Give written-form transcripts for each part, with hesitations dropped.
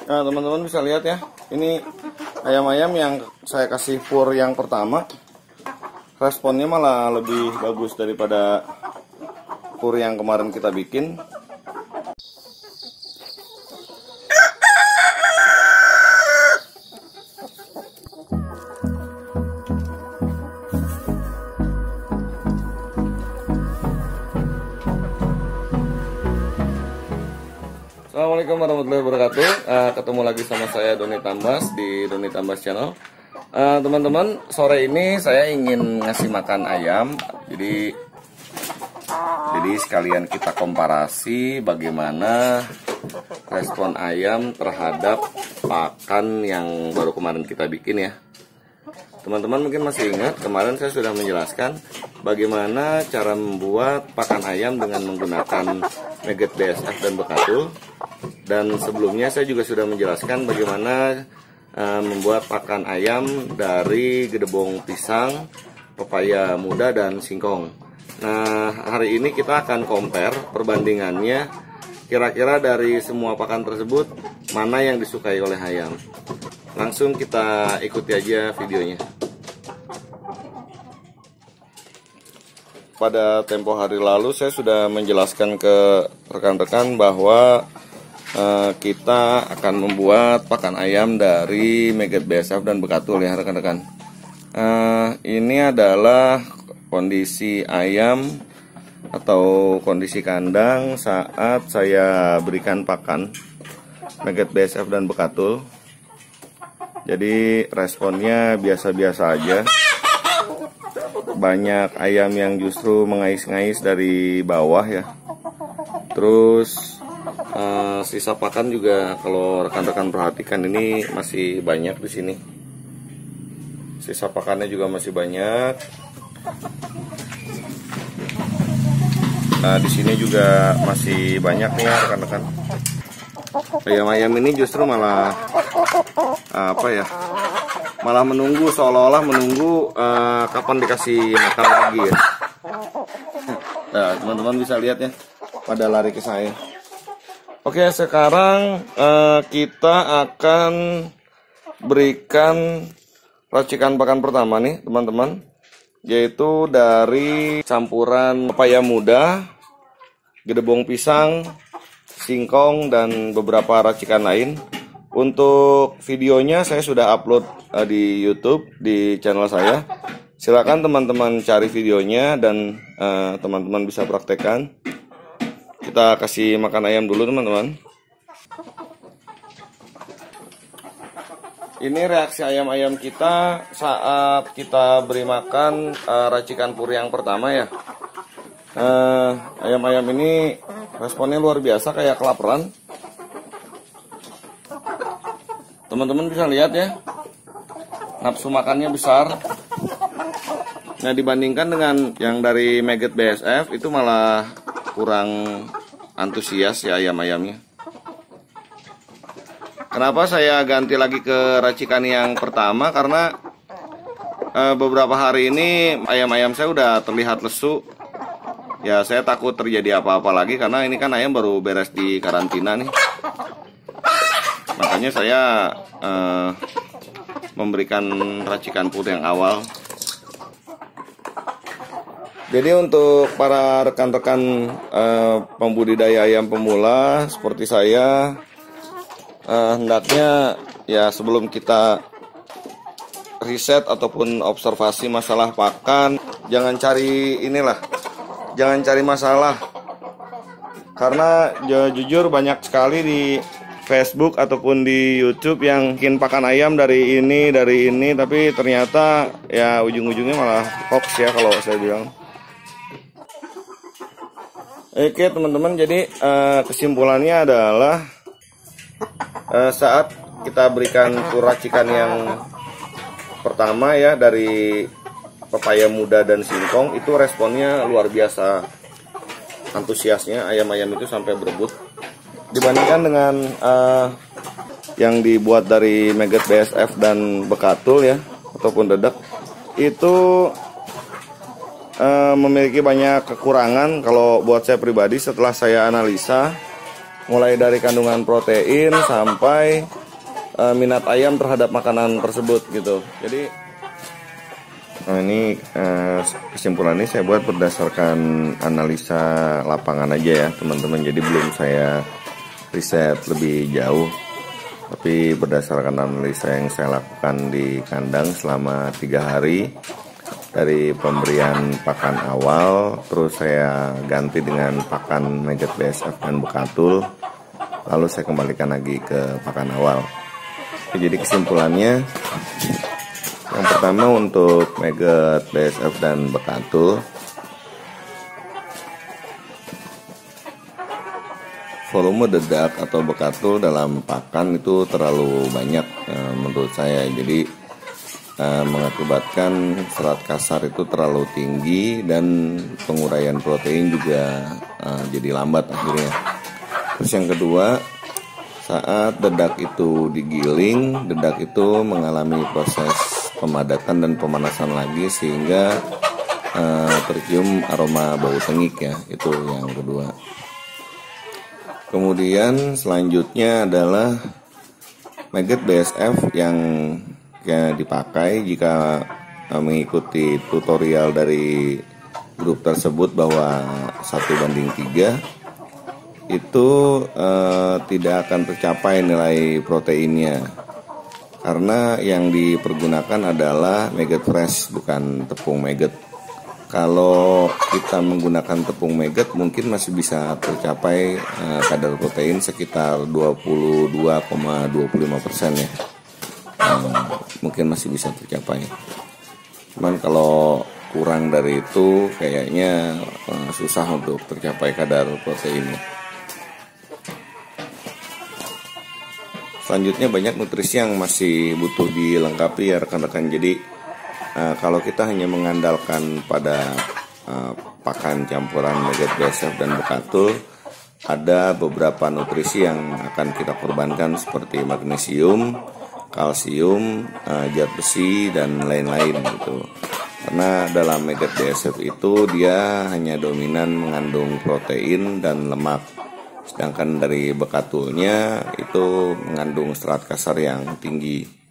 Nah, teman-teman bisa lihat ya, ini ayam-ayam yang saya kasih pur yang pertama, responnya malah lebih bagus daripada pur yang kemarin kita bikin. Assalamualaikum warahmatullahi wabarakatuh. Ketemu lagi sama saya Doni Tambas di Doni Tambas Channel. Teman-teman, sore ini saya ingin ngasih makan ayam. Jadi sekalian kita komparasi bagaimana respon ayam terhadap pakan yang baru kemarin kita bikin ya. Teman-teman mungkin masih ingat kemarin saya sudah menjelaskan bagaimana cara membuat pakan ayam dengan menggunakan Megget BSF dan Bekatul. Dan sebelumnya saya juga sudah menjelaskan bagaimana membuat pakan ayam dari gedebong pisang, pepaya muda, dan singkong. Nah, hari ini kita akan compare perbandingannya, kira-kira dari semua pakan tersebut mana yang disukai oleh ayam. Langsung kita ikuti aja videonya. Pada tempo hari lalu saya sudah menjelaskan ke rekan-rekan bahwa kita akan membuat pakan ayam dari Megget BSF dan Bekatul ya rekan-rekan. Ini adalah kondisi ayam atau kondisi kandang saat saya berikan pakan Megget BSF dan Bekatul. Jadi responnya biasa-biasa aja. Banyak ayam yang justru mengais-ngais dari bawah ya. Terus sisa pakan juga kalau rekan-rekan perhatikan ini masih banyak di sini. Sisa pakannya juga masih banyak. Nah, di sini juga masih banyak nih ya rekan-rekan. Ayam-ayam ini justru malah malah menunggu, seolah-olah menunggu kapan dikasih makan lagi ya. Nah, teman-teman bisa lihat ya, pada lari ke saya. Oke, sekarang kita akan berikan racikan pakan pertama nih teman-teman, yaitu dari campuran pepaya muda, gedebong pisang, singkong, dan beberapa racikan lain. Untuk videonya saya sudah upload di YouTube di channel saya. Silakan teman-teman cari videonya dan teman-teman bisa praktekkan. Kita kasih makan ayam dulu teman-teman. Ini reaksi ayam-ayam kita saat kita beri makan racikan pur yang pertama ya. Ayam-ayam ini responnya luar biasa, kayak kelaparan. Teman-teman bisa lihat ya, nafsu makannya besar. Nah, dibandingkan dengan yang dari Megget BSF itu malah kurang antusias ya ayam-ayamnya. Kenapa saya ganti lagi ke racikan yang pertama? Karena beberapa hari ini ayam-ayam saya udah terlihat lesu. Ya, saya takut terjadi apa-apa lagi karena ini kan ayam baru beres di karantina nih. Makanya saya memberikan racikan pur yang awal. Jadi untuk para rekan-rekan pembudidaya ayam pemula seperti saya, hendaknya ya sebelum kita riset ataupun observasi masalah pakan, jangan cari masalah. Karena jujur banyak sekali di Facebook ataupun di YouTube yang bikin pakan ayam dari ini, tapi ternyata ya ujung-ujungnya malah hoax ya kalau saya bilang. Oke teman-teman, jadi kesimpulannya adalah saat kita berikan racikan yang pertama ya dari pepaya muda dan singkong, itu responnya luar biasa, antusiasnya ayam-ayam itu sampai berebut. Dibandingkan dengan yang dibuat dari Megget BSF dan Bekatul ya, ataupun Dedak, itu memiliki banyak kekurangan. Kalau buat saya pribadi setelah saya analisa, mulai dari kandungan protein sampai minat ayam terhadap makanan tersebut gitu. Jadi ini kesimpulan ini saya buat berdasarkan analisa lapangan aja ya teman-teman. Jadi belum saya riset lebih jauh, tapi berdasarkan analisa yang saya lakukan di kandang selama 3 hari dari pemberian pakan awal, terus saya ganti dengan pakan Megget BSF dan Bekatul, lalu saya kembalikan lagi ke pakan awal. Jadi kesimpulannya, yang pertama untuk Megget BSF dan Bekatul, volume dedak atau bekatul dalam pakan itu terlalu banyak menurut saya. Jadi mengakibatkan serat kasar itu terlalu tinggi dan penguraian protein juga jadi lambat akhirnya. Terus yang kedua, saat dedak itu digiling, dedak itu mengalami proses pemadatan dan pemanasan lagi sehingga tercium aroma bau tengik ya, itu yang kedua. Kemudian selanjutnya adalah Megget BSF yang dipakai jika mengikuti tutorial dari grup tersebut bahwa 1:3 itu tidak akan tercapai nilai proteinnya karena yang dipergunakan adalah Megget Fresh, bukan tepung Megget. Kalau kita menggunakan tepung Megget mungkin masih bisa tercapai kadar protein sekitar 22,25% ya. Mungkin masih bisa tercapai. Cuman kalau kurang dari itu kayaknya susah untuk tercapai kadar proteinnya. Selanjutnya banyak nutrisi yang masih butuh dilengkapi ya rekan-rekan. Jadi kalau kita hanya mengandalkan pada pakan campuran Megget BSF dan Bekatul, ada beberapa nutrisi yang akan kita korbankan seperti magnesium, kalsium, zat besi dan lain-lain gitu. Karena dalam Megget BSF itu dia hanya dominan mengandung protein dan lemak. Sedangkan dari Bekatulnya itu mengandung serat kasar yang tinggi.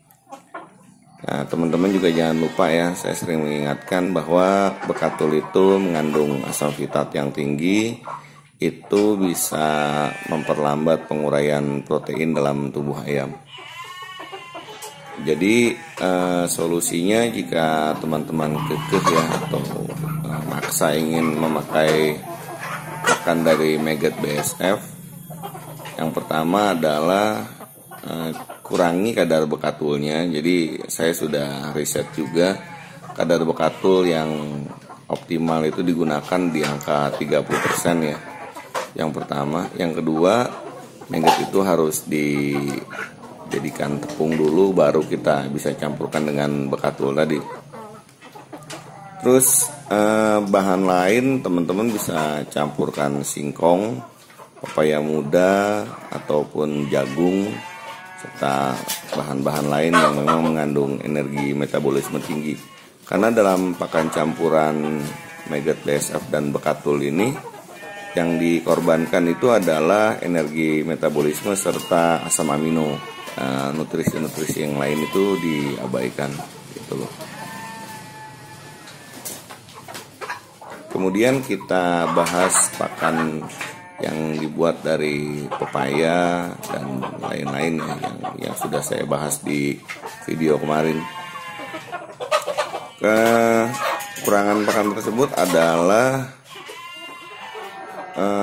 Nah, teman-teman juga jangan lupa ya, saya sering mengingatkan bahwa Bekatul itu mengandung asam fitat yang tinggi. Itu bisa memperlambat penguraian protein dalam tubuh ayam. Jadi solusinya jika teman-teman kekeh ya atau maksa ingin memakai pakan dari Megget BSF, yang pertama adalah kurangi kadar Bekatulnya. Jadi saya sudah riset juga, kadar Bekatul yang optimal itu digunakan di angka 30% ya. Yang pertama, yang kedua, Megget itu harus dijadikan tepung dulu, baru kita bisa campurkan dengan Bekatul tadi. Terus bahan lain teman-teman bisa campurkan singkong, pepaya muda ataupun jagung, serta bahan-bahan lain yang memang mengandung energi metabolisme tinggi. Karena dalam pakan campuran Megget BSF dan Bekatul ini yang dikorbankan itu adalah energi metabolisme serta asam amino. Nutrisi-nutrisi yang lain itu diabaikan gitu loh. Kemudian kita bahas pakan yang dibuat dari pepaya dan lain-lain yang sudah saya bahas di video kemarin. Kekurangan pakan tersebut adalah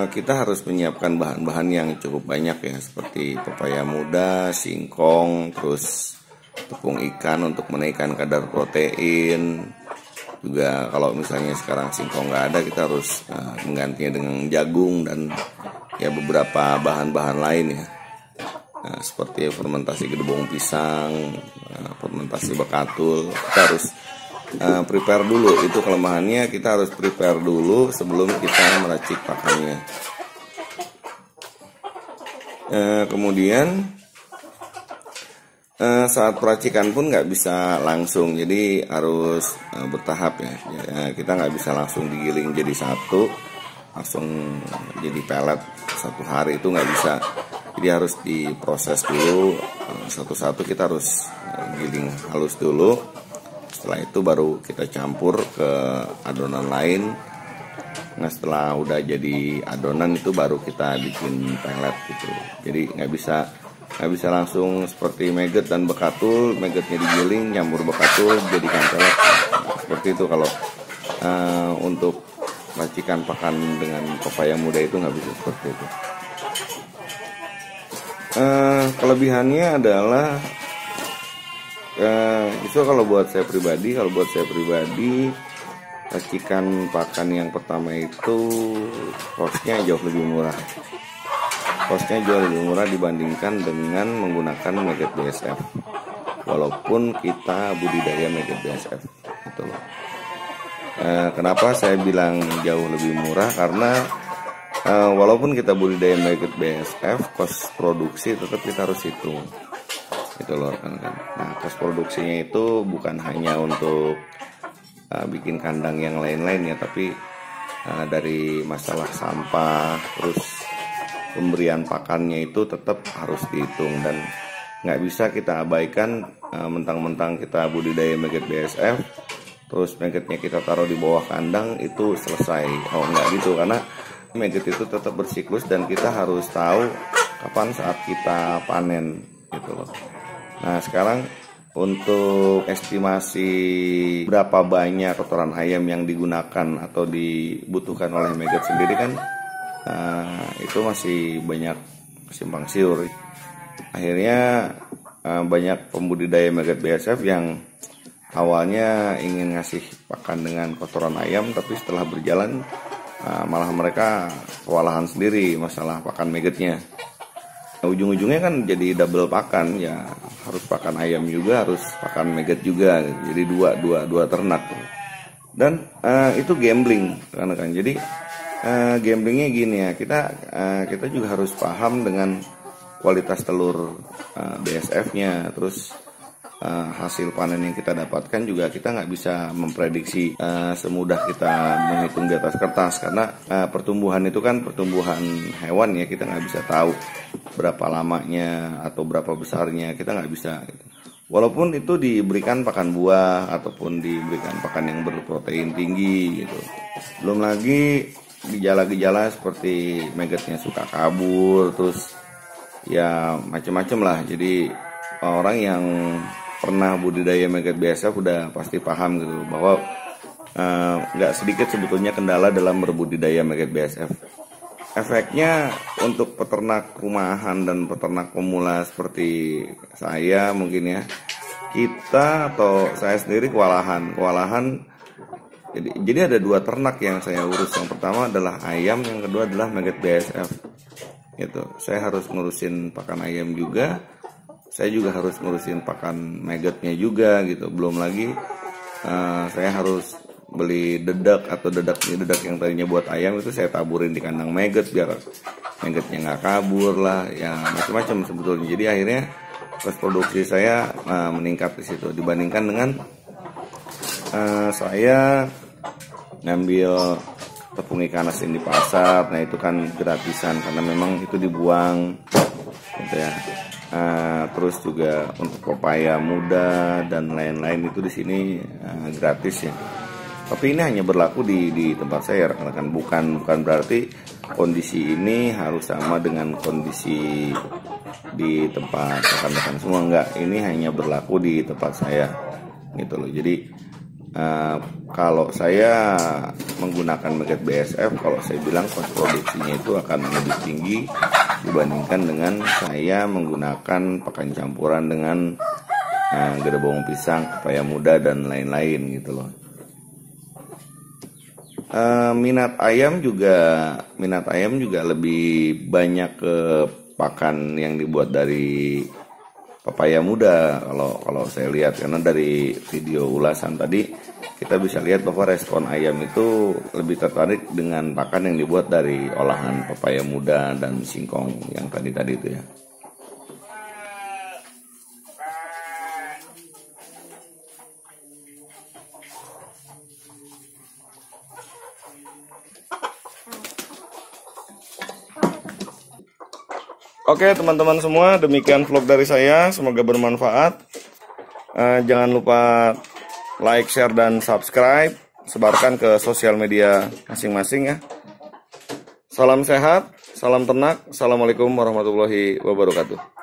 kita harus menyiapkan bahan-bahan yang cukup banyak ya, seperti pepaya muda, singkong, terus tepung ikan untuk menaikkan kadar protein. Juga kalau misalnya sekarang singkong nggak ada, kita harus menggantinya dengan jagung dan ya beberapa bahan-bahan lain ya. Seperti fermentasi gedebong pisang, fermentasi Bekatul. Kita harus prepare dulu, itu kelemahannya, kita harus prepare dulu sebelum kita meracik pakannya. Kemudian saat peracikan pun nggak bisa langsung, jadi harus bertahap ya. Kita nggak bisa langsung digiling jadi satu, langsung jadi pelet satu hari, itu nggak bisa. Jadi harus diproses dulu satu-satu, kita harus giling halus dulu. Setelah itu baru kita campur ke adonan lain. Nah setelah udah jadi adonan itu baru kita bikin pelet gitu. Jadi nggak bisa langsung seperti maggot dan bekatul, maggotnya digiling, campur bekatul, jadikan pelet. Seperti itu kalau untuk racikan pakan dengan pepaya muda itu nggak bisa seperti itu. Kelebihannya adalah justru kalau buat saya pribadi, racikan pakan yang pertama itu costnya jauh lebih murah. Costnya jauh lebih murah dibandingkan dengan menggunakan maggot BSF. Walaupun kita budidaya maggot BSF, gitu loh. Kenapa saya bilang jauh lebih murah? Karena walaupun kita budidaya maggot BSF, kos produksi tetap kita harus hitung. Itu loh kan. Nah, kos produksinya itu bukan hanya untuk bikin kandang yang lain-lain ya, tapi dari masalah sampah, terus pemberian pakannya itu tetap harus dihitung, dan nggak bisa kita abaikan mentang-mentang kita budidaya maggot BSF terus maggotnya kita taruh di bawah kandang itu selesai. Oh nggak gitu, karena maggot itu tetap bersiklus dan kita harus tahu kapan saat kita panen gitu loh. Nah sekarang untuk estimasi berapa banyak kotoran ayam yang digunakan atau dibutuhkan oleh maggot sendiri kan itu masih banyak simpang siur. Akhirnya banyak pembudidaya maggot BSF yang awalnya ingin ngasih pakan dengan kotoran ayam, tapi setelah berjalan malah mereka kewalahan sendiri masalah pakan maggotnya. Ujung-ujungnya kan jadi double pakan, ya harus pakan ayam juga, harus pakan maggot juga, jadi dua ternak. Dan itu gambling kan. Jadi gamblingnya gini ya, kita juga harus paham dengan kualitas telur BSF-nya, terus hasil panen yang kita dapatkan juga kita nggak bisa memprediksi semudah kita menghitung di atas kertas, karena pertumbuhan itu kan pertumbuhan hewan ya, kita nggak bisa tahu berapa lamanya atau berapa besarnya, kita nggak bisa gitu. Walaupun itu diberikan pakan buah ataupun diberikan pakan yang berprotein tinggi gitu. Belum lagi gejala-gejala seperti maggotnya suka kabur, terus ya macam-macam lah. Jadi orang yang pernah budidaya maggot BSF udah pasti paham gitu bahwa nggak sedikit sebetulnya kendala dalam berbudidaya maggot BSF. Efeknya untuk peternak rumahan dan peternak pemula seperti saya mungkin ya, kita atau saya sendiri kewalahan. Jadi ada dua ternak yang saya urus. Yang pertama adalah ayam, yang kedua adalah maggot BSF. Gitu. Saya harus ngurusin pakan ayam juga, saya juga harus ngurusin pakan maggotnya juga gitu. Belum lagi saya harus beli dedak atau dedak yang tadinya buat ayam itu saya taburin di kandang maggot biar maggotnya nggak kabur lah, ya macam-macam sebetulnya. Jadi akhirnya kos produksi saya meningkat di situ dibandingkan dengan saya ngambil tepung ikan asin di pasar. Nah itu kan gratisan karena memang itu dibuang gitu ya. Terus juga untuk pepaya muda dan lain-lain itu di sini gratis ya. Tapi ini hanya berlaku di tempat saya, rekan-rekan. Bukan berarti kondisi ini harus sama dengan kondisi di tempat rekan-rekan semua, enggak. Ini hanya berlaku di tempat saya gitu loh. Jadi kalau saya menggunakan maggot BSF, kalau saya bilang kos produksinya itu akan lebih tinggi dibandingkan dengan saya menggunakan pakan campuran dengan gede bawang pisang, pepaya muda dan lain-lain gitu loh. Minat ayam juga lebih banyak ke pakan yang dibuat dari pepaya muda kalau saya lihat, karena dari video ulasan tadi kita bisa lihat bahwa respon ayam itu lebih tertarik dengan pakan yang dibuat dari olahan pepaya muda dan singkong yang tadi itu ya. Oke teman-teman semua, demikian vlog dari saya, semoga bermanfaat. Jangan lupa like, share, dan subscribe. Sebarkan ke sosial media masing-masing ya. Salam sehat, salam ternak. Assalamualaikum warahmatullahi wabarakatuh.